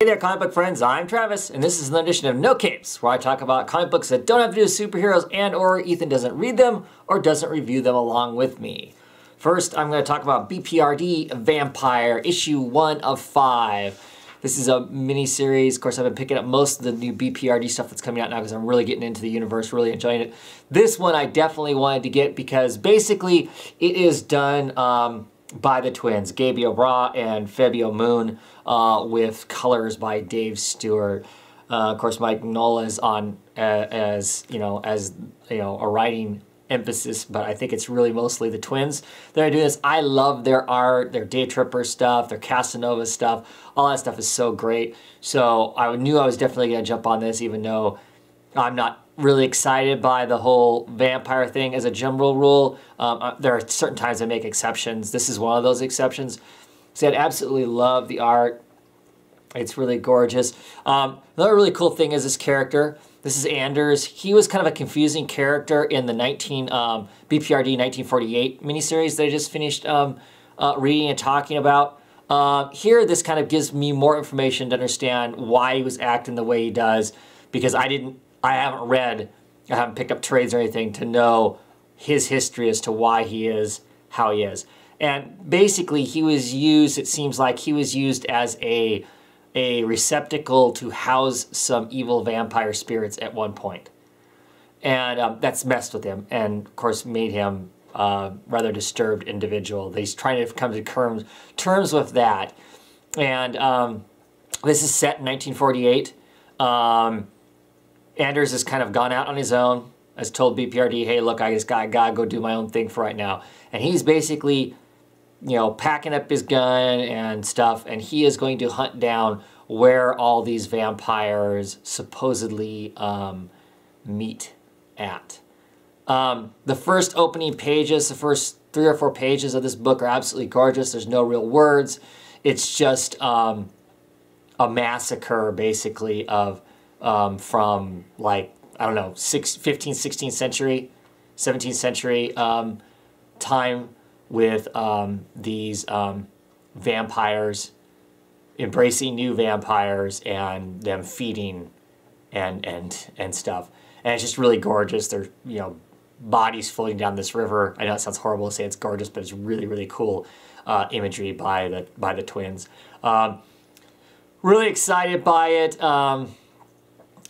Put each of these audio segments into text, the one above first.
Hey there, comic book friends, I'm Travis, and this is an edition of No Capes, where I talk about comic books that don't have to do with superheroes and/or Ethan doesn't read them or doesn't review them along with me. First, I'm going to talk about BPRD Vampire, issue 1 of 5. This is a mini-series. Of course, I've been picking up most of the new BPRD stuff that's coming out now because I'm really getting into the universe, really enjoying it. This one I definitely wanted to get because basically it is done by the twins, Gabriel Bra and Fabio Moon, with colors by Dave Stewart. Of course, Mike Mignola is on as a writing emphasis, but I think it's really mostly the twins that are doing this. I love their art, their Day Tripper stuff, their Casanova stuff. All that stuff is so great. So I knew I was definitely going to jump on this, even though I'm not really excited by the whole vampire thing as a general rule. There are certain times I make exceptions. This is one of those exceptions. So I absolutely love the art. It's really gorgeous. Another really cool thing is this character. This is Anders. He was kind of a confusing character in the BPRD 1948 miniseries that I just finished reading and talking about. Here, this kind of gives me more information to understand why he was acting the way he does, because I haven't picked up trades or anything to know his history as to why he is how he is. And basically, he was used, it seems like he was used as a receptacle to house some evil vampire spirits at one point. And that's messed with him and, of course, made him a rather disturbed individual. He's trying to come to terms with that. And this is set in 1948. Anders has kind of gone out on his own, has told BPRD, hey, look, I just gotta go do my own thing for right now. And he's basically, packing up his gun and stuff, and he is going to hunt down where all these vampires supposedly meet at. The first opening pages, the first 3 or 4 pages of this book are absolutely gorgeous. There's no real words. It's just a massacre, basically, of from, like, I don't know, 15th, 16th century, 17th century time, with these vampires embracing new vampires and them feeding and stuff. And it's just really gorgeous. There's, bodies floating down this river. I know it sounds horrible to say it's gorgeous, but it's really, really cool imagery by the twins. Really excited by it.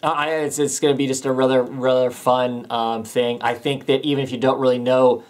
It's going to be just a rather fun thing. I think that even if you don't really know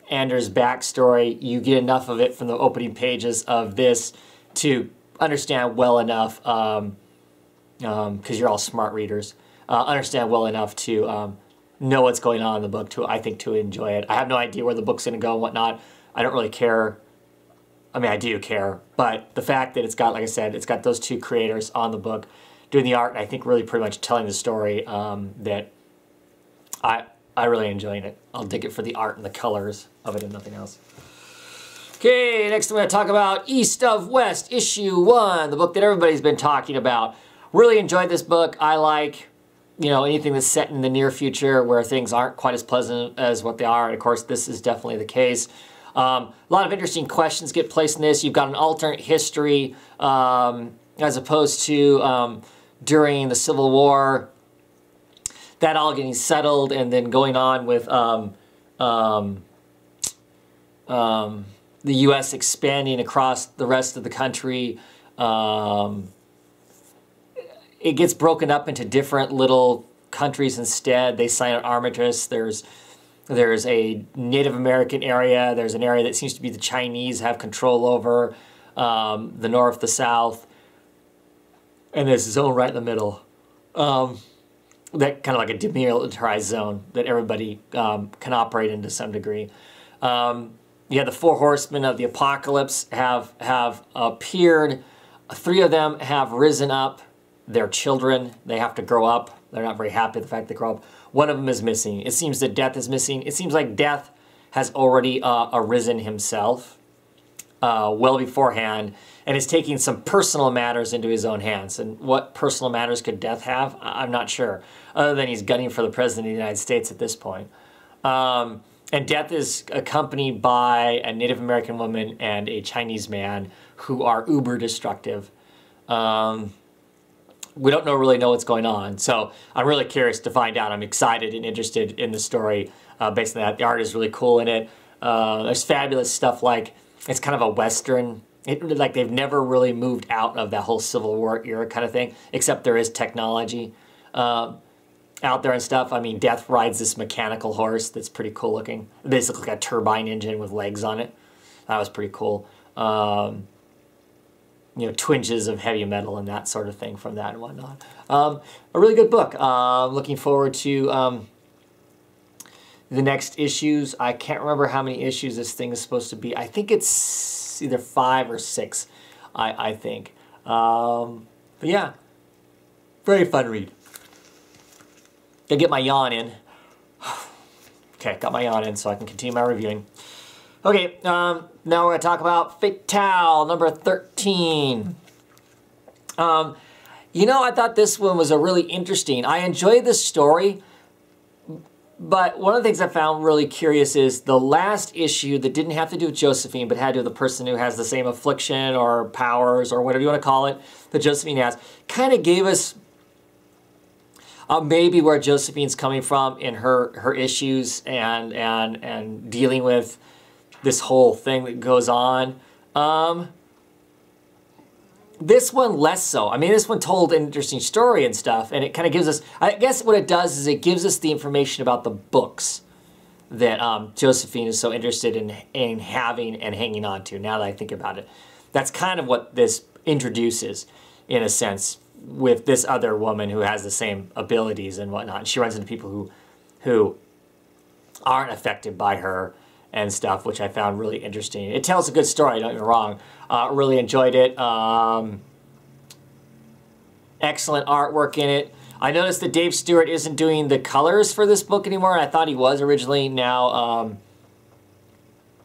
Anders' backstory, you get enough of it from the opening pages of this to understand well enough, because you're all smart readers, understand well enough to know what's going on in the book, I think, to enjoy it. I have no idea where the book's going to go and whatnot. I don't really care. I mean, I do care, but the fact that it's got, like I said, it's got those 2 creators on the book doing the art, and I think really pretty much telling the story, that I really enjoying it. I'll dig it for the art and the colors of it and nothing else. Okay, next I'm going to talk about East of West, issue 1, the book that everybody's been talking about. Really enjoyed this book. I like, anything that's set in the near future where things aren't quite as pleasant as what they are. And of course, this is definitely the case. A lot of interesting questions get placed in this. You've got an alternate history as opposed to during the Civil War. That all getting settled and then going on with the U.S. expanding across the rest of the country. It gets broken up into different little countries instead. They sign an armistice. There's a Native American area. There's an area that seems to be the Chinese have control over, the North, the South. And there's a zone right in the middle. That kind of like a demilitarized zone that everybody can operate in to some degree. Yeah, the 4 horsemen of the apocalypse have appeared. 3 of them have risen up. They're children. They have to grow up. They're not very happy with the fact they grow up. One of them is missing. It seems that Death is missing. It seems like Death has already arisen himself well beforehand, and is taking some personal matters into his own hands. And what personal matters could Death have? I'm not sure, other than he's gunning for the President of the United States at this point. And Death is accompanied by a Native American woman and a Chinese man who are uber destructive. we don't really know what's going on. So I'm really curious to find out. I'm excited and interested in the story based on that. The art is really cool in it. There's fabulous stuff like, it's kind of a Western, like they've never really moved out of that whole Civil War era kind of thing, except there is technology out there and stuff. I mean, Death rides this mechanical horse that's pretty cool looking. Basically like a turbine engine with legs on it. That was pretty cool. You know, twinges of heavy metal and that sort of thing from that and whatnot. A really good book. Looking forward to the next issues. I can't remember how many issues this thing is supposed to be. I think it's either 5 or 6, I think. But yeah, very fun read. Gotta get my yawn in. Okay, got my yawn in so I can continue my reviewing. Okay, now we're going to talk about Fatale, number 13. You know, I thought this one was a really interesting. I enjoyed this story, but one of the things I found really curious is the last issue that didn't have to do with Josephine, but had to do with the person who has the same affliction or powers or whatever you want to call it that Josephine has, kind of gave us maybe where Josephine's coming from in her issues and dealing with this whole thing that goes on. This one less so. I mean, this one told an interesting story and stuff, and it kind of gives us, I guess what it does is it gives us the information about the books that Josephine is so interested in having and hanging on to, now that I think about it. That's kind of what this introduces, in a sense, with this other woman who has the same abilities and whatnot. And she runs into people who aren't affected by her and stuff, which I found really interesting. It tells a good story, don't get me wrong. Really enjoyed it. Excellent artwork in it. I noticed that Dave Stewart isn't doing the colors for this book anymore. I thought he was originally. Now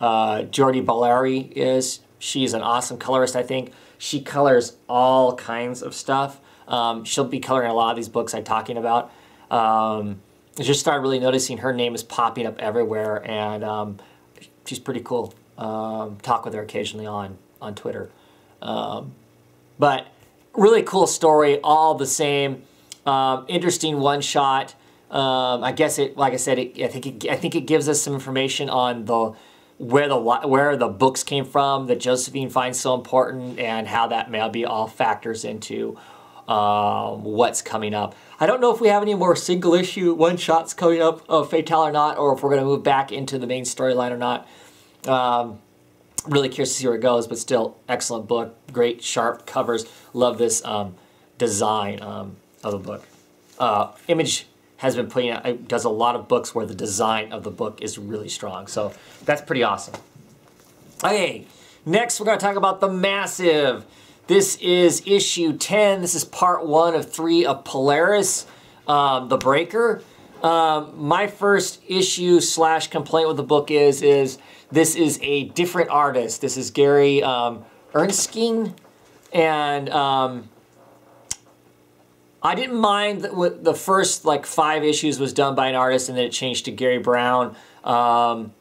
Jordi Bellari is. She's an awesome colorist, I think. She colors all kinds of stuff. She'll be coloring a lot of these books I'm talking about. I just started really noticing her name is popping up everywhere, and she's pretty cool. Talk with her occasionally on Twitter. But really cool story, all the same. Interesting one shot. I guess it, like I said, I think it gives us some information on where the books came from that Josephine finds so important, and how that maybe all factors into what's coming up. I don't know if we have any more single issue one shots coming up of Fatale or not, or if we're going to move back into the main storyline or not. Really curious to see where it goes, but still excellent book. Great sharp covers. Love this design of the book. Image has been putting out, does a lot of books where the design of the book is really strong. So that's pretty awesome. Okay, next we're going to talk about The Massive. This is issue 10. This is part 1 of 3 of Polaris, The Breaker. My first issue / complaint with the book is this is a different artist. This is Gary Ernstine, and I didn't mind that the first like 5 issues was done by an artist, and then it changed to Gary Brown, and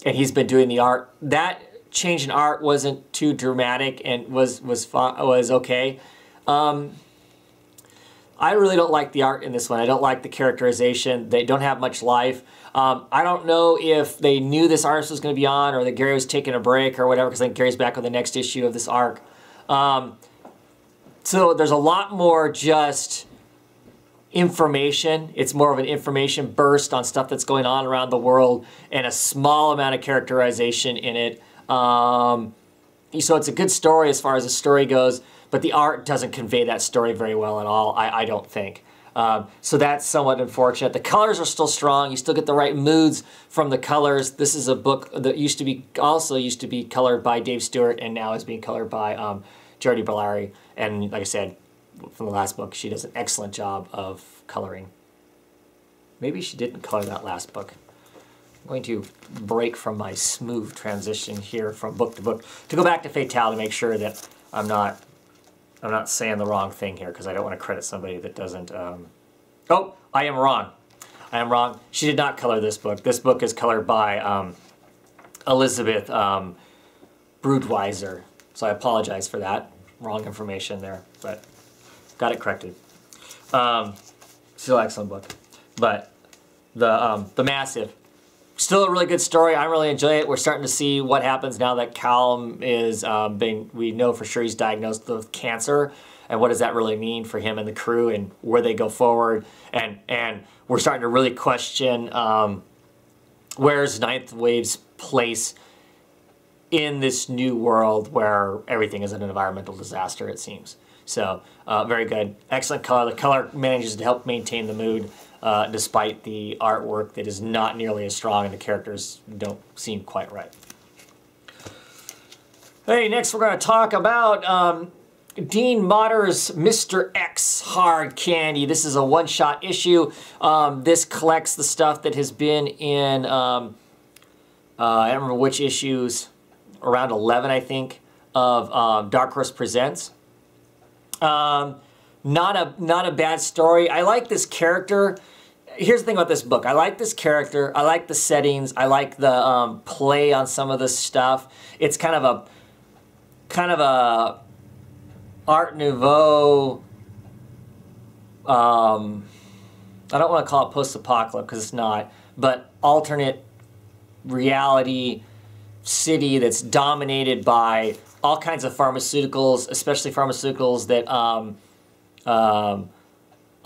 he's been doing the art. That change in art wasn't too dramatic and was okay. I really don't like the art in this one. I don't like the characterization. They don't have much life. I don't know if they knew this artist was going to be on, or that Gary was taking a break or whatever, because I think Gary's back on the next issue of this arc. So there's a lot more just information. It's more of an information burst on stuff that's going on around the world, and a small amount of characterization in it. So it's a good story as far as the story goes, but the art doesn't convey that story very well at all, I don't think. So that's somewhat unfortunate. The colors are still strong. You still get the right moods from the colors. This is a book that used to be colored by Dave Stewart, and now is being colored by Jordi Bellari. And like I said, from the last book, she does an excellent job of coloring. Maybe she didn't color that last book. I'm going to break from my smooth transition here from book to book to go back to Fatale to make sure that I'm not saying the wrong thing here, because I don't want to credit somebody that doesn't. Oh, I am wrong. I am wrong. She did not color this book. This book is colored by Elizabeth Broodweiser. So I apologize for that. Wrong information there. But got it corrected. Still an excellent book. But the Massive, still a really good story. I really enjoy it. We're starting to see what happens now that Callum is we know for sure he's diagnosed with cancer, and what does that really mean for him and the crew and where they go forward. And we're starting to really question where's Ninth Wave's place in this new world where everything is an environmental disaster, it seems. So, very good. Excellent color. The color manages to help maintain the mood despite the artwork that is not nearly as strong and the characters don't seem quite right. Hey, next we're going to talk about Dean Motter's Mr. X Hard Candy. This is a one-shot issue. This collects the stuff that has been in, I don't remember which issues, around 11, I think, of Dark Horse Presents. Not a bad story. I like this character. Here's the thing about this book. I like this character. I like the settings. I like the play on some of the stuff. It's kind of a Art Nouveau. I don't want to call it post-apocalypse because it's not, but alternate reality city that's dominated by all kinds of pharmaceuticals, especially pharmaceuticals that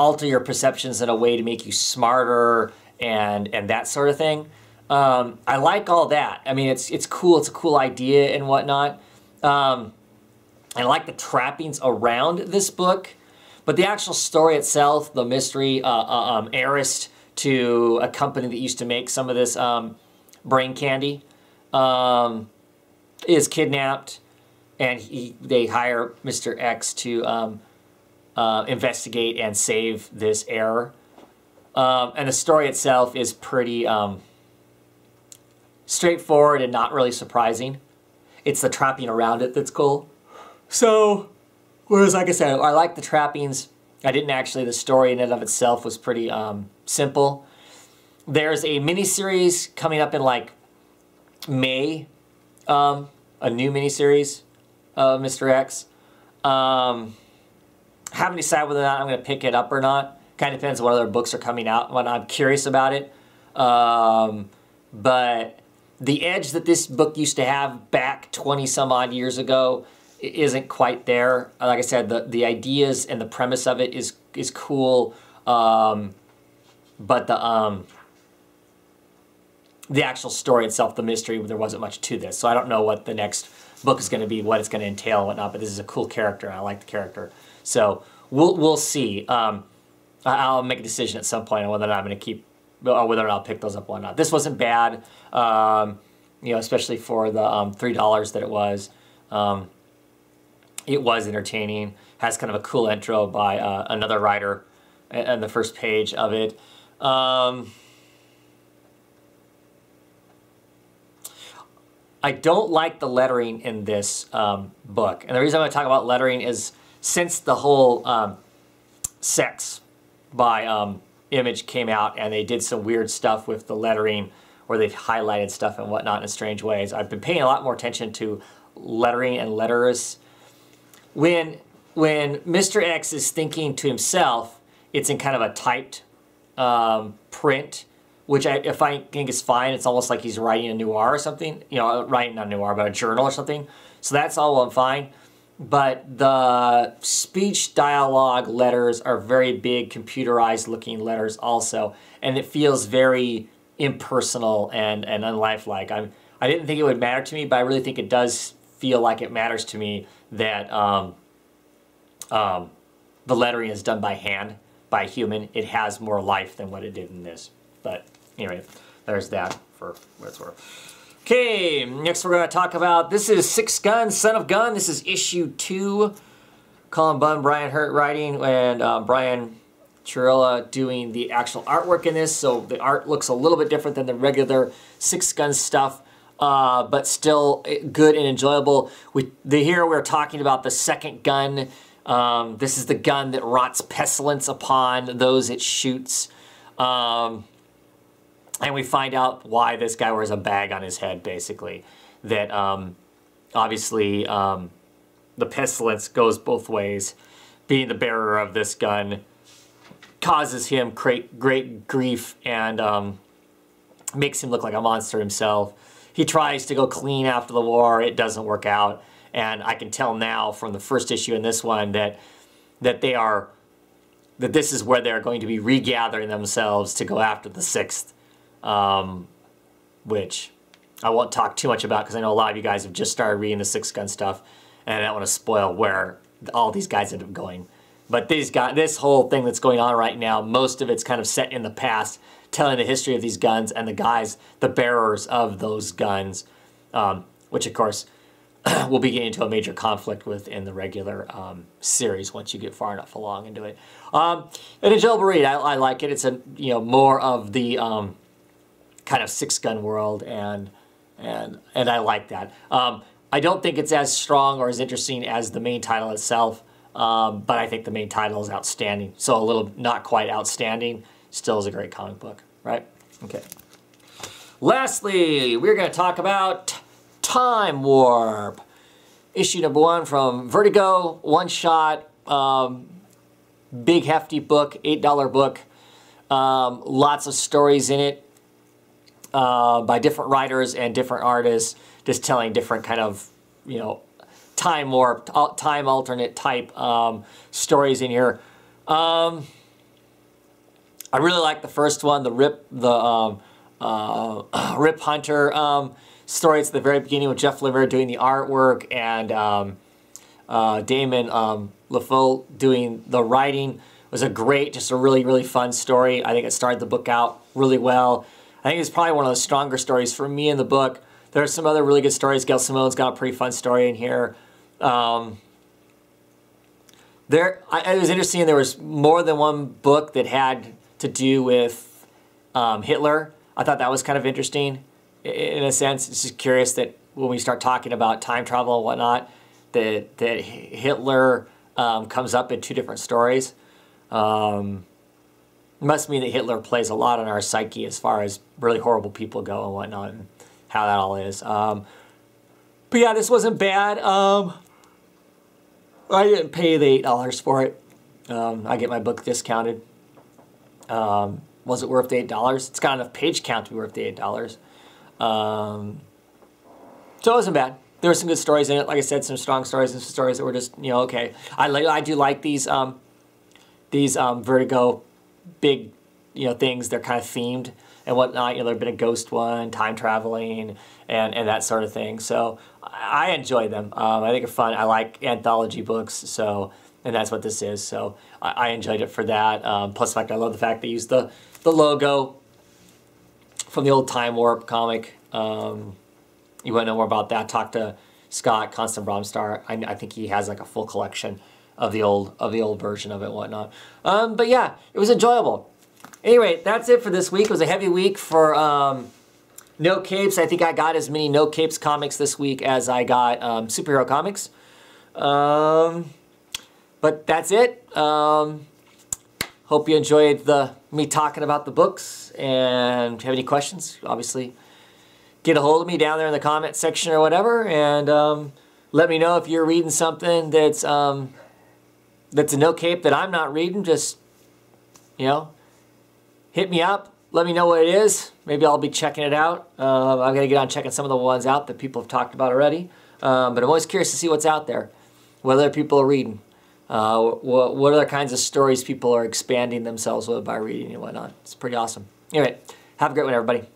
alter your perceptions in a way to make you smarter and that sort of thing. I like all that. I mean, it's cool. It's a cool idea and whatnot. I like the trappings around this book, but the actual story itself, the mystery, heiress to a company that used to make some of this brain candy, is kidnapped, and they hire Mr. X to investigate and save this heir. And the story itself is pretty straightforward and not really surprising. It's the trapping around it that's cool. So, whereas like I said, I like the trappings. I didn't actually. The story in and of itself was pretty simple. There's a miniseries coming up in like May, a new miniseries of Mr. X. Haven't decided whether or not I'm going to pick it up or not. Kind of depends on what other books are coming out when I'm curious about it. But the edge that this book used to have back 20 some odd years ago isn't quite there. Like I said, the ideas and the premise of it is cool, but the actual story itself, the mystery, there wasn't much to this. So I don't know what the next book is going to be, what it's going to entail and whatnot, but this is a cool character, and I like the character. So we'll see. I'll make a decision at some point on whether or not I'm going to keep, or whether or not I'll pick those up or not. This wasn't bad, you know, especially for the $3 that it was. It was entertaining. Has kind of a cool intro by another writer on the first page of it. I don't like the lettering in this book. And the reason I'm going to talk about lettering is since the whole Sex by Image came out and they did some weird stuff with the lettering where they've highlighted stuff and whatnot in strange ways, I've been paying a lot more attention to lettering and letterers. When Mr. X is thinking to himself, it's in kind of a typed print, which if I think is fine. It's almost like he's writing a noir or something. You know, writing not a noir, but a journal or something. So that's all well and fine. But the speech dialogue letters are very big, computerized looking letters also. And it feels very impersonal and unlifelike. I didn't think it would matter to me, but I really think it does feel like it matters to me that the lettering is done by hand, by a human. It has more life than what it did in this. But anyway, there's that for what it's worth. Okay, next we're going to talk about, this is Six Gun, Son of Gun. This is issue 2. Colin Bunn, Brian Hurt writing, and Brian Chirilla doing the actual artwork in this. So the art looks a little bit different than the regular Six Gun stuff, but still good and enjoyable. Here we're talking about the second gun. This is the gun that rots pestilence upon those it shoots. And we find out why this guy wears a bag on his head, basically. That obviously the pestilence goes both ways. being the bearer of this gun causes him great grief and makes him look like a monster himself. He tries to go clean after the war. It doesn't work out. And I can tell now from the first issue in this one that this is where they're going to be regathering themselves to go after the 6th, which I won't talk too much about because I know a lot of you guys have just started reading the 6th gun stuff, and I don't want to spoil where all these guys end up going. But this whole thing that's going on right now, most of it's kind of set in the past, telling the history of these guns and the guys, the bearers of those guns, which of course we'll be getting into a major conflict with in the regular series once you get far enough along into it. An enjoyable read. I like it. It's more of the kind of 6-gun world, and I like that. I don't think it's as strong or as interesting as the main title itself, but I think the main title is outstanding. So a little not quite outstanding, still is a great comic book, right? Okay. Lastly, we're going to talk about Time Warp. Issue number 1 from Vertigo, one-shot, big hefty book, $8 book. Lots of stories in it by different writers and different artists, just telling different kind of, time warp, time alternate type stories in here. I really like the first one, the Rip Hunter story. It's at the very beginning with Jeff Lemire doing the artwork and Damon LaFoe doing the writing. It was just a really fun story. I think it started the book out really well. I think it's probably one of the stronger stories for me in the book. There are some other really good stories. Gail Simone's got a pretty fun story in here. It was interesting. There was more than one book that had to do with Hitler. I thought that was kind of interesting in a sense. It's just curious that when we start talking about time travel and whatnot, that Hitler comes up in 2 different stories. Must mean that Hitler plays a lot on our psyche as far as really horrible people go and whatnot, and how that all is. But yeah, this wasn't bad. I didn't pay the $8 for it. I get my book discounted. Was it worth the $8? It's got enough page count to be worth the $8. So it wasn't bad. There were some good stories in it. Like I said, some strong stories and some stories that were just, okay. I do like these Vertigo big, things. They're kind of themed and whatnot. There's been a ghost one, time traveling, and that sort of thing. So I enjoy them. I think they're fun. I like anthology books, and that's what this is. So I enjoyed it for that. Plus, I love the fact they used the logo from the old Time Warp comic. You want to know more about that? Talk to Scott Constant Bromstar. I think he has like a full collection of the old version of it and whatnot. But yeah, it was enjoyable. Anyway, that's it for this week. It was a heavy week for No Capes. I think I got as many No Capes comics this week as I got superhero comics. But that's it. Hope you enjoyed me talking about the books. And if you have any questions, obviously get a hold of me down there in the comment section or whatever. And let me know if you're reading something that's a No Cape that I'm not reading. Just, hit me up. Let me know what it is. Maybe I'll be checking it out. I'm going to get on checking some of the ones out that people have talked about already. But I'm always curious to see what's out there, what other people are reading. What other kinds of stories people are expanding themselves with by reading and whatnot. It's pretty awesome. Anyway, have a great one, everybody.